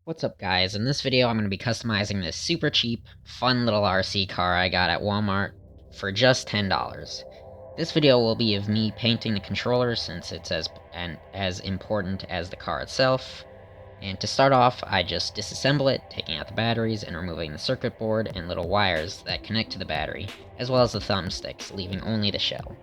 What's up guys, in this video I'm going to be customizing this super cheap, fun little RC car I got at Walmart for just $10. This video will be of me painting the controller since it's as important as the car itself. And to start off, I just disassemble it, taking out the batteries and removing the circuit board and little wires that connect to the battery, as well as the thumbsticks, leaving only the shell.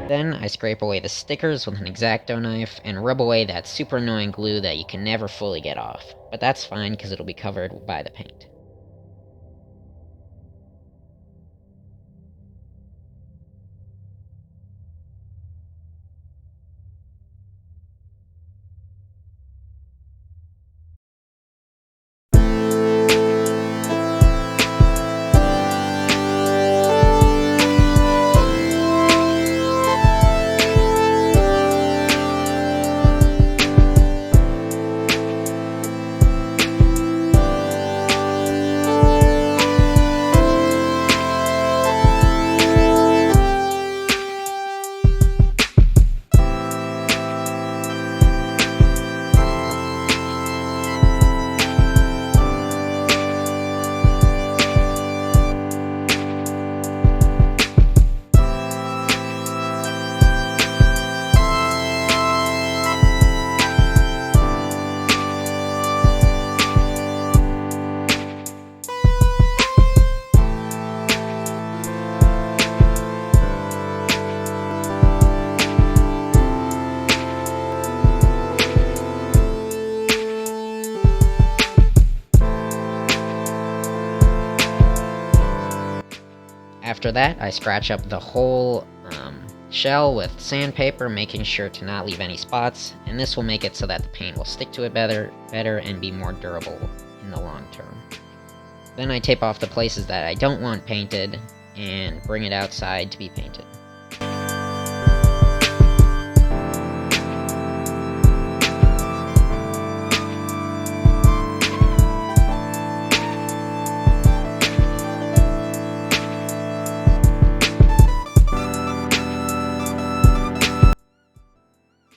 Then I scrape away the stickers with an X-Acto knife and rub away that super annoying glue that you can never fully get off, but that's fine because it'll be covered by the paint. After that, I scratch up the whole shell with sandpaper, making sure to not leave any spots, and this will make it so that the paint will stick to it better and be more durable in the long term. Then I tape off the places that I don't want painted and bring it outside to be painted.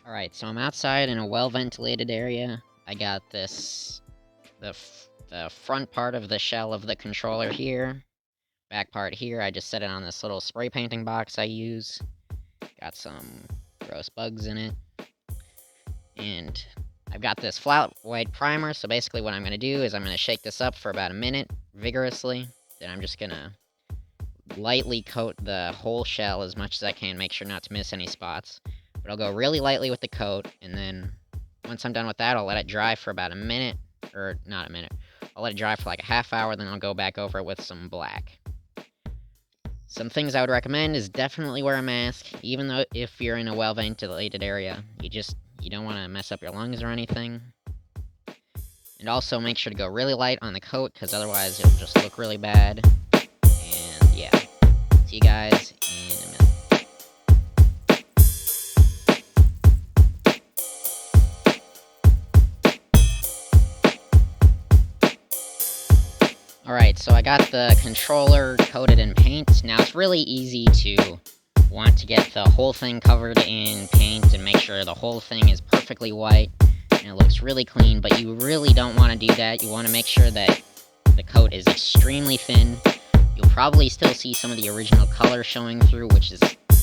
Alright, so I'm outside in a well-ventilated area. I got this, the front part of the shell of the controller here. Back part here, I just set it on this little spray painting box I use. Got some gross bugs in it. And I've got this flat white primer, so basically what I'm going to do is I'm going to shake this up for about a minute, vigorously. Then I'm just going to lightly coat the whole shell as much as I can, make sure not to miss any spots. But I'll go really lightly with the coat, and then once I'm done with that, I'll let it dry for about a minute, or not a minute. I'll let it dry for like a half hour, then I'll go back over it with some black. Some things I would recommend is definitely wear a mask, even though if you're in a well-ventilated area. You don't want to mess up your lungs or anything. And also make sure to go really light on the coat, because otherwise it'll just look really bad. And yeah, see you guys in a minute. Alright, so I got the controller coated in paint. Now it's really easy to want to get the whole thing covered in paint and make sure the whole thing is perfectly white and it looks really clean, but you really don't want to do that. You want to make sure that the coat is extremely thin. You'll probably still see some of the original color showing through, which is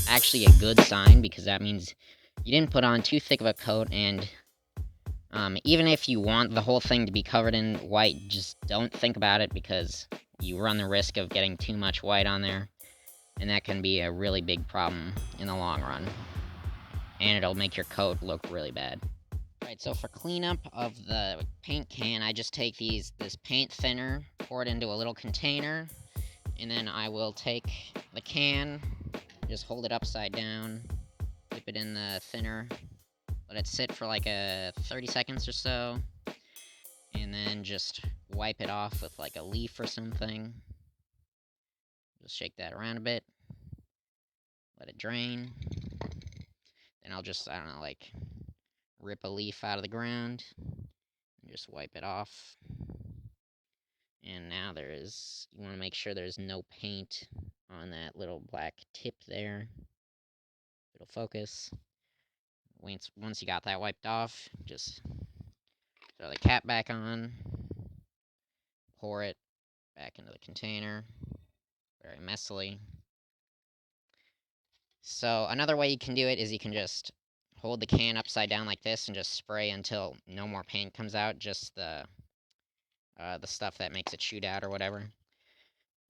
actually a good sign, because that means you didn't put on too thick of a coat. And even if you want the whole thing to be covered in white, just don't think about it, because you run the risk of getting too much white on there, and that can be a really big problem in the long run. And it'll make your coat look really bad. Alright, so for cleanup of the paint can, I just take this paint thinner, pour it into a little container, and then I will take the can, just hold it upside down, dip it in the thinner, let it sit for like 30 seconds or so, and then just wipe it off with like a leaf or something. Just shake that around a bit, let it drain. Then I'll just, I don't know, like rip a leaf out of the ground and just wipe it off. And now you want to make sure there's no paint on that little black tip there. It'll focus. Once you got that wiped off, just throw the cap back on, pour it back into the container, very messily. So another way you can do it is you can just hold the can upside down like this and just spray until no more paint comes out, just the stuff that makes it shoot out or whatever.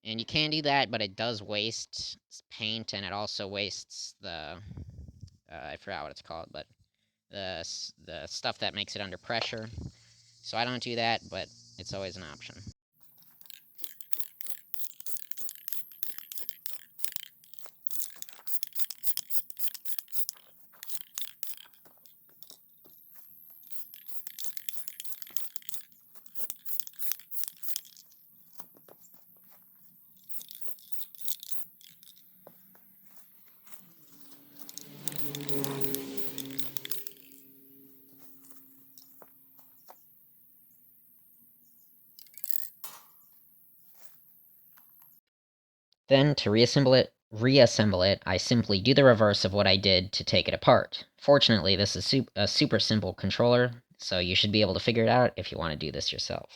And you can do that, but it does waste paint, and it also wastes the I forgot what it's called, but the stuff that makes it under pressure. So I don't do that, but it's always an option. Then, to reassemble it, I simply do the reverse of what I did to take it apart. Fortunately, this is a super simple controller, so you should be able to figure it out if you want to do this yourself.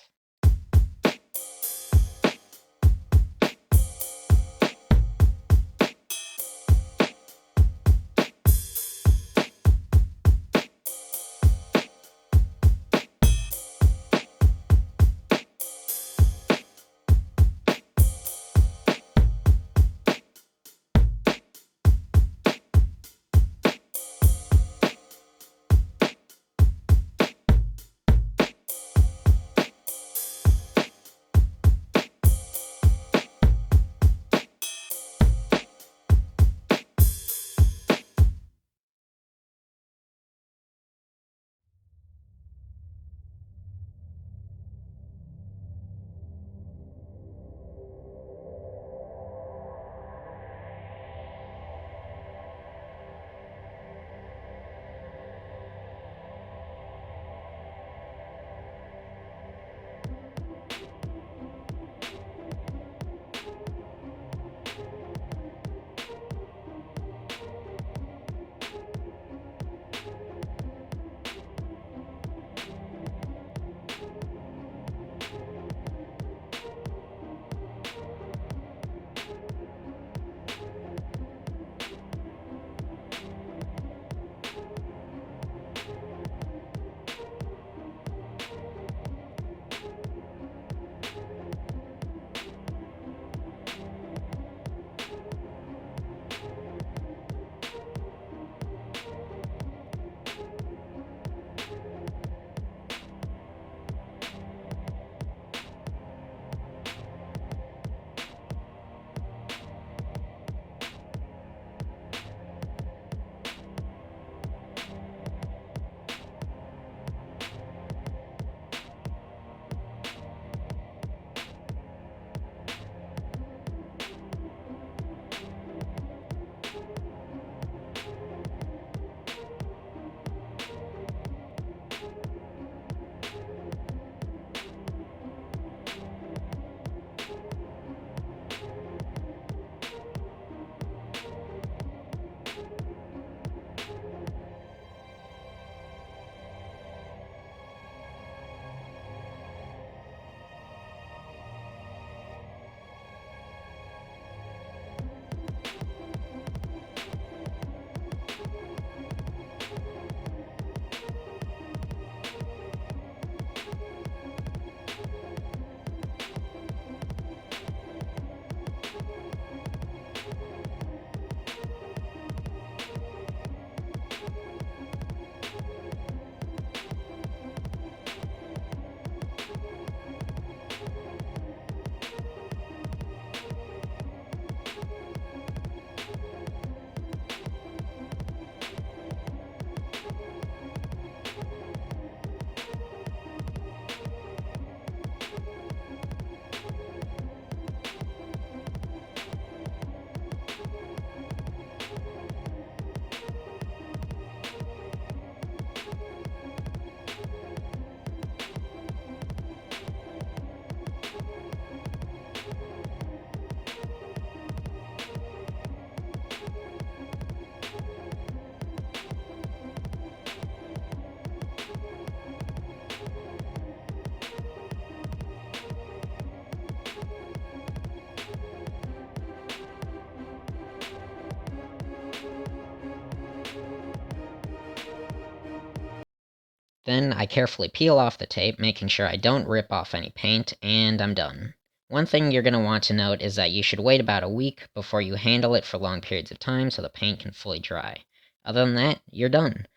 Then I carefully peel off the tape, making sure I don't rip off any paint, and I'm done. One thing you're going to want to note is that you should wait about a week before you handle it for long periods of time so the paint can fully dry. Other than that, you're done.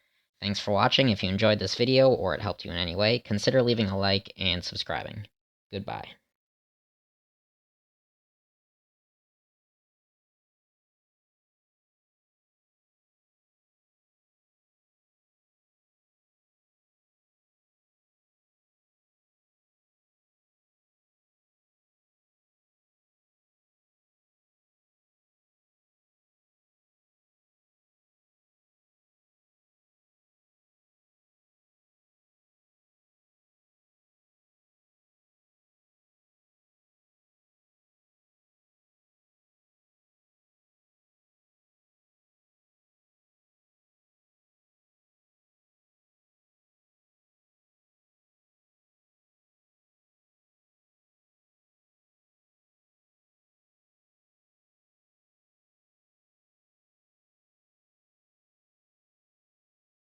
Thanks for watching. If you enjoyed this video or it helped you in any way, consider leaving a like and subscribing. Goodbye.